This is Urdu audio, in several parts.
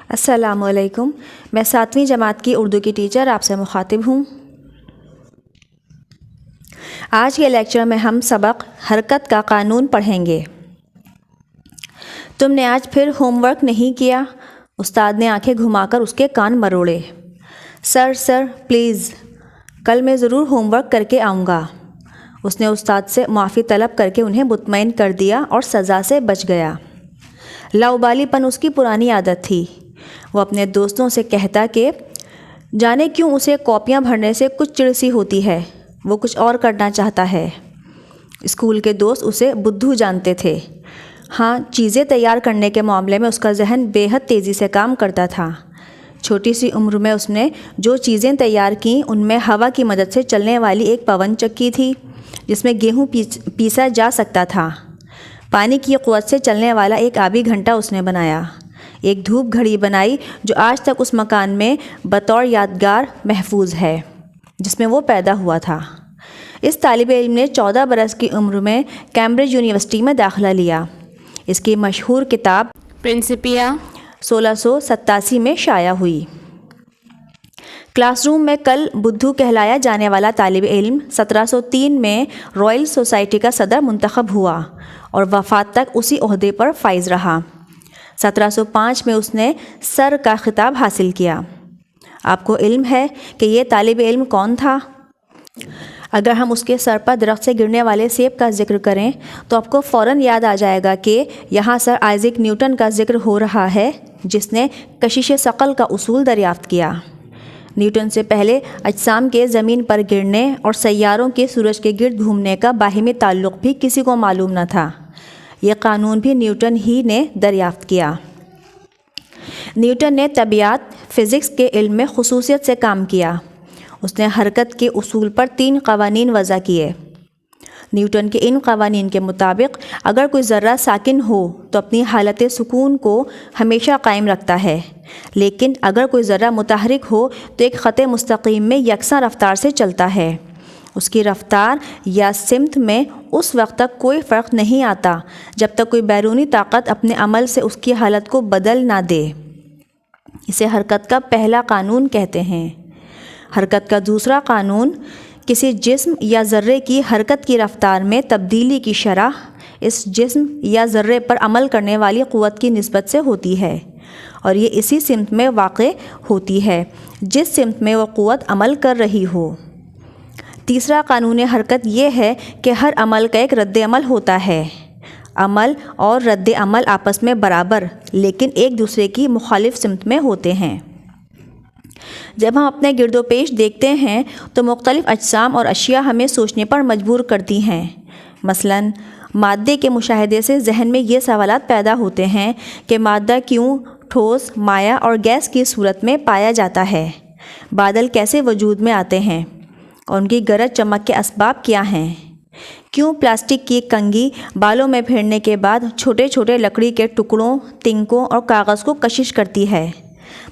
السلام علیکم۔ میں 7ویں جماعت کی اردو کی ٹیچر آپ سے مخاطب ہوں۔ آج کے لیکچر میں ہم سبق حرکت کا قانون پڑھیں گے۔ تم نے آج پھر ہوم ورک نہیں کیا؟ استاد نے آنکھیں گھما کر اس کے کان مروڑے۔ سر پلیز، کل میں ضرور ہوم ورک کر کے آؤں گا۔ اس نے استاد سے معافی طلب کر کے انہیں مطمئن کر دیا اور سزا سے بچ گیا۔ لاؤبالی پن اس کی پرانی عادت تھی۔ وہ اپنے دوستوں سے کہتا کہ جانے کیوں اسے کاپیاں بھرنے سے کچھ چڑ سی ہوتی ہے، وہ کچھ اور کرنا چاہتا ہے۔ اسکول کے دوست اسے بدھو جانتے تھے۔ ہاں، چیزیں تیار کرنے کے معاملے میں اس کا ذہن بے حد تیزی سے کام کرتا تھا۔ چھوٹی سی عمر میں اس نے جو چیزیں تیار کیں ان میں ہوا کی مدد سے چلنے والی ایک پون چکی تھی جس میں گیہوں پیسا جا سکتا تھا۔ پانی کی قوت سے چلنے والا ایک آبی گھنٹا اس نے بنایا۔ ایک دھوپ گھڑی بنائی جو آج تک اس مکان میں بطور یادگار محفوظ ہے جس میں وہ پیدا ہوا تھا۔ اس طالب علم نے 14 برس کی عمر میں کیمبرج یونیورسٹی میں داخلہ لیا۔ اس کی مشہور کتاب پرنسپیا 1687 میں شائع ہوئی۔ کلاس روم میں کل بدھو کہلایا جانے والا طالب علم 1703 میں رائل سوسائٹی کا صدر منتخب ہوا اور وفات تک اسی عہدے پر فائز رہا۔ 1705 میں اس نے سر کا خطاب حاصل کیا۔ آپ کو علم ہے کہ یہ طالب علم کون تھا؟ اگر ہم اس کے سر پر درخت سے گرنے والے سیب کا ذکر کریں تو آپ کو فوراً یاد آ جائے گا کہ یہاں سر آئزیک نیوٹن کا ذکر ہو رہا ہے جس نے کشش ثقل کا اصول دریافت کیا۔ نیوٹن سے پہلے اجسام کے زمین پر گرنے اور سیاروں کے سورج کے گرد گھومنے کا باہمی تعلق بھی کسی کو معلوم نہ تھا۔ یہ قانون بھی نیوٹن ہی نے دریافت کیا۔ نیوٹن نے طبیعیات فزکس کے علم میں خصوصیت سے کام کیا۔ اس نے حرکت کے اصول پر 3 قوانین وضع کیے۔ نیوٹن کے ان قوانین کے مطابق اگر کوئی ذرہ ساکن ہو تو اپنی حالت سکون کو ہمیشہ قائم رکھتا ہے، لیکن اگر کوئی ذرہ متحرک ہو تو ایک خط مستقیم میں یکساں رفتار سے چلتا ہے۔ اس کی رفتار یا سمت میں اس وقت تک کوئی فرق نہیں آتا جب تک کوئی بیرونی طاقت اپنے عمل سے اس کی حالت کو بدل نہ دے۔ اسے حرکت کا پہلا قانون کہتے ہیں۔ حرکت کا دوسرا قانون کسی جسم یا ذرے کی حرکت کی رفتار میں تبدیلی کی شرح اس جسم یا ذرے پر عمل کرنے والی قوت کی نسبت سے ہوتی ہے، اور یہ اسی سمت میں واقع ہوتی ہے جس سمت میں وہ قوت عمل کر رہی ہو۔ تیسرا قانون حرکت یہ ہے کہ ہر عمل کا ایک رد عمل ہوتا ہے۔ عمل اور رد عمل آپس میں برابر لیکن ایک دوسرے کی مخالف سمت میں ہوتے ہیں۔ جب ہم اپنے گرد و پیش دیکھتے ہیں تو مختلف اجسام اور اشیاء ہمیں سوچنے پر مجبور کرتی ہیں۔ مثلاً مادے کے مشاہدے سے ذہن میں یہ سوالات پیدا ہوتے ہیں کہ مادہ کیوں ٹھوس، مائع اور گیس کی صورت میں پایا جاتا ہے؟ بادل کیسے وجود میں آتے ہیں اور ان کی گرج چمک کے اسباب کیا ہیں؟ کیوں پلاسٹک کی کنگھی بالوں میں پھیرنے کے بعد چھوٹے چھوٹے لکڑی کے ٹکڑوں، تنکوں اور کاغذ کو کشش کرتی ہے؟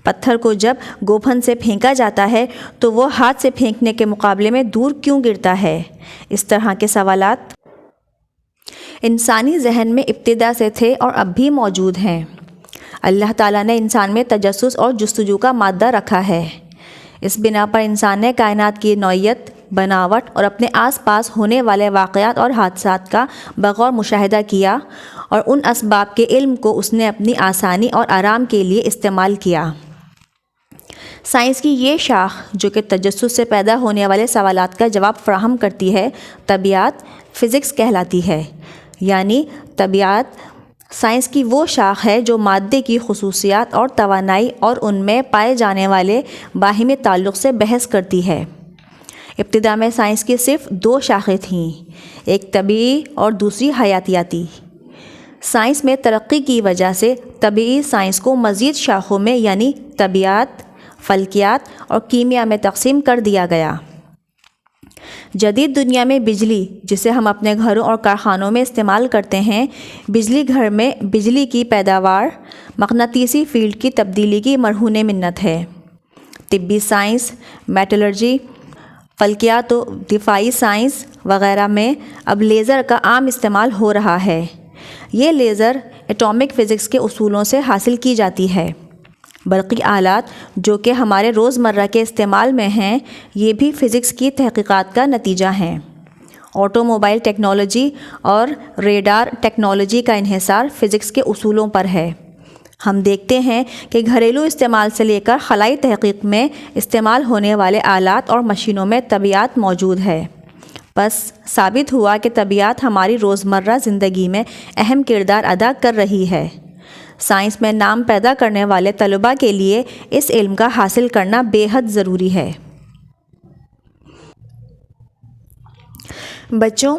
پتھر کو جب گوبھن سے پھینکا جاتا ہے تو وہ ہاتھ سے پھینکنے کے مقابلے میں دور کیوں گرتا ہے؟ اس طرح کے سوالات انسانی ذہن میں ابتدا سے تھے اور اب بھی موجود ہیں۔ اللہ تعالیٰ نے انسان میں تجسس اور جستجو کا مادہ رکھا ہے۔ اس بنا پر انسان نے کائنات کی نوعیت، بناوٹ اور اپنے آس پاس ہونے والے واقعات اور حادثات کا بغور مشاہدہ کیا، اور ان اسباب کے علم کو اس نے اپنی آسانی اور آرام کے لیے استعمال کیا۔ سائنس کی یہ شاخ جو کہ تجسس سے پیدا ہونے والے سوالات کا جواب فراہم کرتی ہے، طبیعیات فزکس کہلاتی ہے۔ یعنی طبیعیات سائنس کی وہ شاخ ہے جو مادے کی خصوصیات اور توانائی اور ان میں پائے جانے والے باہمی تعلق سے بحث کرتی ہے۔ ابتدا میں سائنس کی صرف 2 شاخیں تھیں، ایک طبیعی اور دوسری حیاتیاتی۔ سائنس میں ترقی کی وجہ سے طبیعی سائنس کو مزید شاخوں میں یعنی طبیعیات، فلکیات اور کیمیا میں تقسیم کر دیا گیا۔ جدید دنیا میں بجلی، جسے ہم اپنے گھروں اور کارخانوں میں استعمال کرتے ہیں، بجلی گھر میں بجلی کی پیداوار، مقناطیسی فیلڈ کی تبدیلی کی مرہون منت ہے۔ طبی سائنس، میٹلرجی، فلکیات و دفاعی سائنس وغیرہ میں اب لیزر کا عام استعمال ہو رہا ہے۔ یہ لیزر ایٹامک فزکس کے اصولوں سے حاصل کی جاتی ہے۔ برقی آلات جو کہ ہمارے روزمرہ کے استعمال میں ہیں یہ بھی فزکس کی تحقیقات کا نتیجہ ہیں۔ آٹو موبائل ٹیکنالوجی اور ریڈار ٹیکنالوجی کا انحصار فزکس کے اصولوں پر ہے۔ ہم دیکھتے ہیں کہ گھریلو استعمال سے لے کر خلائی تحقیق میں استعمال ہونے والے آلات اور مشینوں میں طبیعیات موجود ہے۔ بس ثابت ہوا کہ طبیعیات ہماری روزمرہ زندگی میں اہم کردار ادا کر رہی ہے۔ سائنس میں نام پیدا کرنے والے طلباء کے لیے اس علم کا حاصل کرنا بے حد ضروری ہے۔ بچوں،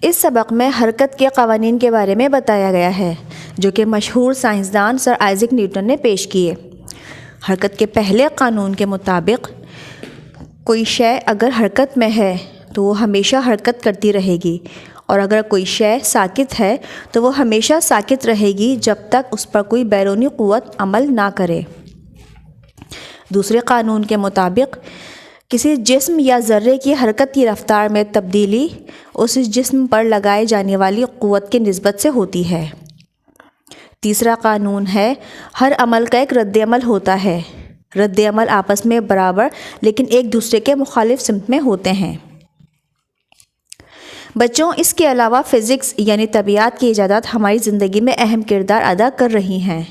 اس سبق میں حرکت کے قوانین کے بارے میں بتایا گیا ہے جو کہ مشہور سائنسدان سر آئزیک نیوٹن نے پیش کیے۔ حرکت کے پہلے قانون کے مطابق کوئی شے اگر حرکت میں ہے تو وہ ہمیشہ حرکت کرتی رہے گی، اور اگر کوئی شے ساکت ہے تو وہ ہمیشہ ساکت رہے گی جب تک اس پر کوئی بیرونی قوت عمل نہ کرے۔ دوسرے قانون کے مطابق کسی جسم یا ذرے کی حرکت کی رفتار میں تبدیلی اس جسم پر لگائے جانے والی قوت کی نسبت سے ہوتی ہے۔ تیسرا قانون ہے ہر عمل کا ایک رد عمل ہوتا ہے۔ رد عمل آپس میں برابر لیکن ایک دوسرے کے مخالف سمت میں ہوتے ہیں۔ بچوں، اس کے علاوہ فزکس یعنی طبیعیات کی ایجادات ہماری زندگی میں اہم کردار ادا کر رہی ہیں۔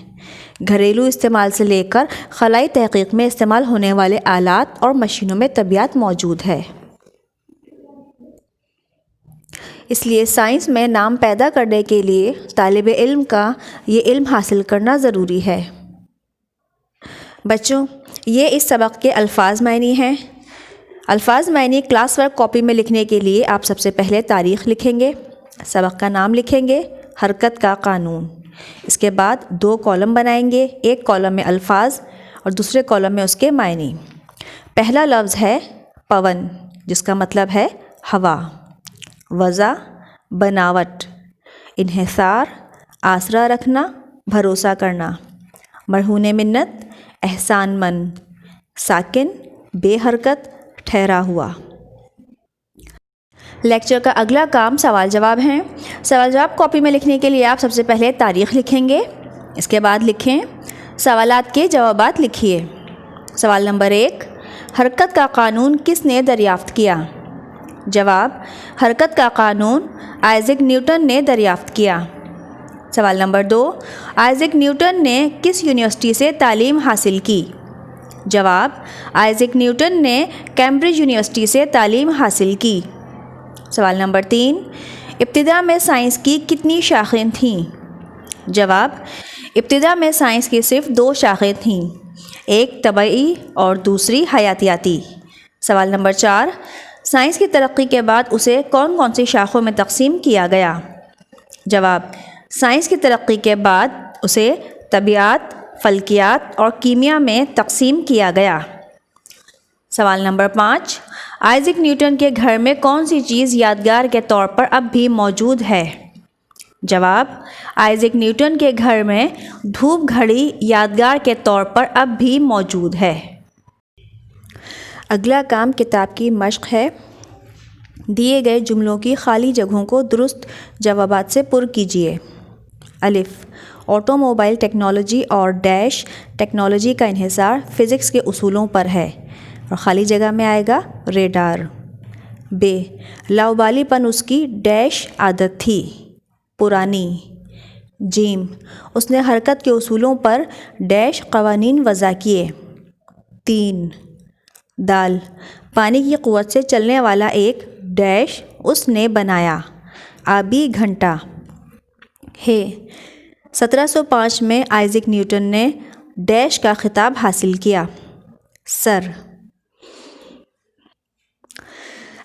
گھریلو استعمال سے لے کر خلائی تحقیق میں استعمال ہونے والے آلات اور مشینوں میں طبیعیات موجود ہے۔ اس لیے سائنس میں نام پیدا کرنے کے لیے طالب علم کا یہ علم حاصل کرنا ضروری ہے۔ بچوں، یہ اس سبق کے الفاظ معنی ہیں۔ الفاظ معنی کلاس ورک کاپی میں لکھنے کے لیے آپ سب سے پہلے تاریخ لکھیں گے، سبق کا نام لکھیں گے، حرکت کا قانون۔ اس کے بعد 2 کالم بنائیں گے، ایک کالم میں الفاظ اور دوسرے کالم میں اس کے معنی۔ پہلا لفظ ہے پون، جس کا مطلب ہے ہوا۔ وضع، بناوٹ، انحصار، آسرا رکھنا، بھروسہ کرنا۔ مرہون منت، احسان مند۔ ساکن، بے حرکت، ٹھہرا ہوا۔ لیکچر کا اگلا کام سوال جواب ہیں۔ سوال جواب کاپی میں لکھنے کے لیے آپ سب سے پہلے تاریخ لکھیں گے، اس کے بعد لکھیں سوالات کے جوابات لکھیے۔ سوال نمبر 1، حرکت کا قانون کس نے دریافت کیا؟ جواب، حرکت کا قانون آئزیک نیوٹن نے دریافت کیا۔ سوال نمبر 2، آئزیک نیوٹن نے کس یونیورسٹی سے تعلیم حاصل کی؟ جواب، آئزیک نیوٹن نے کیمبرج یونیورسٹی سے تعلیم حاصل کی۔ سوال نمبر 3، ابتدا میں سائنس کی کتنی شاخیں تھیں؟ جواب، ابتدا میں سائنس کی صرف 2 شاخیں تھیں، ایک طبعی اور دوسری حیاتیاتی۔ سوال نمبر 4، سائنس کی ترقی کے بعد اسے کون کون سی شاخوں میں تقسیم کیا گیا؟ جواب، سائنس کی ترقی کے بعد اسے طبیعیات، فلکیات اور کیمیا میں تقسیم کیا گیا۔ سوال نمبر 5، آئزیک نیوٹن کے گھر میں کون سی چیز یادگار کے طور پر اب بھی موجود ہے؟ جواب، آئزیک نیوٹن کے گھر میں دھوپ گھڑی یادگار کے طور پر اب بھی موجود ہے۔ اگلا کام کتاب کی مشق ہے۔ دیے گئے جملوں کی خالی جگہوں کو درست جوابات سے پر کیجیے۔ الف، آٹو موبائل ٹیکنالوجی اور ڈیش ٹیکنالوجی کا انحصار فزکس کے اصولوں پر ہے، اور خالی جگہ میں آئے گا ریڈار۔ ب، لاؤبالی پن اس کی ڈیش عادت تھی، پرانی۔ جیم، اس نے حرکت کے اصولوں پر ڈیش قوانین وضع کیے۔ 3، دال، پانی کی قوت سے چلنے والا ایک ڈیش اس نے بنایا، آبی گھنٹا۔ ہے، 1705 میں آئزیک نیوٹن نے ڈیش کا خطاب حاصل کیا، سر۔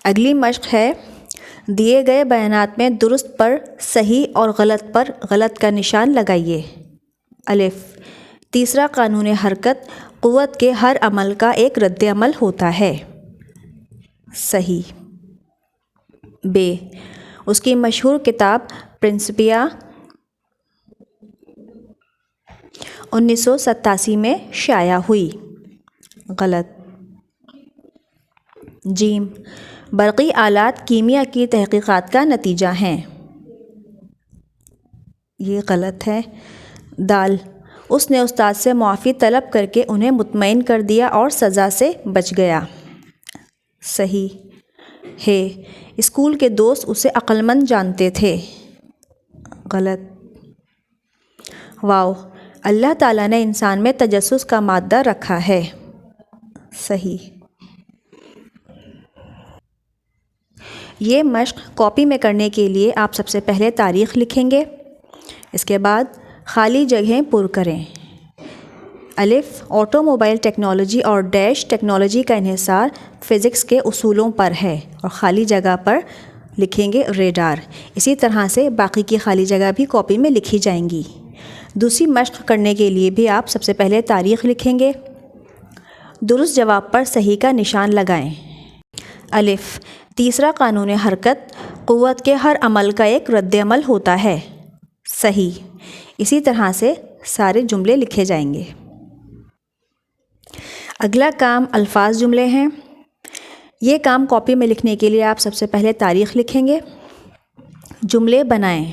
اگلی مشق ہے، دیے گئے بیانات میں درست پر صحیح اور غلط پر غلط کا نشان لگائیے۔ الف، تیسرا قانون حرکت قوت کے ہر عمل کا ایک رد عمل ہوتا ہے، صحیح۔ ب، اس کی مشہور کتاب پرنسپیا 1987 میں شائع ہوئی، غلط۔ جیم، برقی آلات کیمیا کی تحقیقات کا نتیجہ ہیں، یہ غلط ہے۔ دال، اس نے استاد سے معافی طلب کر کے انہیں مطمئن کر دیا اور سزا سے بچ گیا۔ صحیح ہے، اسکول کے دوست اسے عقل مند جانتے تھے۔ غلط۔ واو، اللہ تعالیٰ نے انسان میں تجسس کا مادہ رکھا ہے۔ صحیح۔ یہ مشق کاپی میں کرنے کے لیے آپ سب سے پہلے تاریخ لکھیں گے، اس کے بعد خالی جگہیں پر کریں۔ الف، آٹو موبائل ٹیکنالوجی اور ڈیش ٹیکنالوجی کا انحصار فزکس کے اصولوں پر ہے، اور خالی جگہ پر لکھیں گے ریڈار۔ اسی طرح سے باقی کی خالی جگہ بھی کاپی میں لکھی جائیں گی۔ دوسری مشق کرنے کے لیے بھی آپ سب سے پہلے تاریخ لکھیں گے، درست جواب پر صحیح کا نشان لگائیں۔ الف، تیسرا قانون حرکت قوت کے ہر عمل کا ایک رد عمل ہوتا ہے۔ صحیح۔ اسی طرح سے سارے جملے لکھے جائیں گے۔ اگلا کام الفاظ جملے ہیں۔ یہ کام کاپی میں لکھنے کے لیے آپ سب سے پہلے تاریخ لکھیں گے، جملے بنائیں۔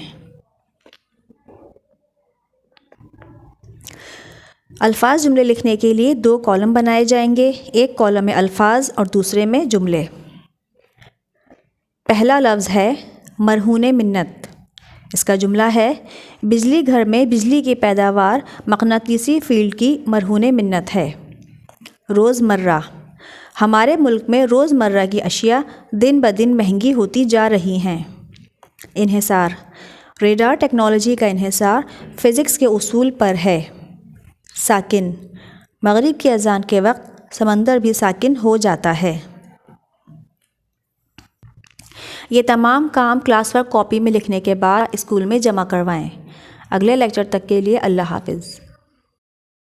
الفاظ جملے لکھنے کے لیے 2 کالم بنائے جائیں گے، ایک کالم میں الفاظ اور دوسرے میں جملے۔ پہلا لفظ ہے مرہون منت۔ اس کا جملہ ہے، بجلی گھر میں بجلی کی پیداوار مقناطیسی فیلڈ کی مرہون منت ہے۔ روزمرہ، ہمارے ملک میں روزمرہ کی اشیاء دن بدن مہنگی ہوتی جا رہی ہیں۔ انحصار، ریڈار ٹیکنالوجی کا انحصار فزکس کے اصول پر ہے۔ ساکن، مغرب کی اذان کے وقت سمندر بھی ساکن ہو جاتا ہے۔ یہ تمام کام کلاس ورک کاپی میں لکھنے کے بعد اسکول میں جمع کروائیں۔ اگلے لیکچر تک کے لیے اللہ حافظ۔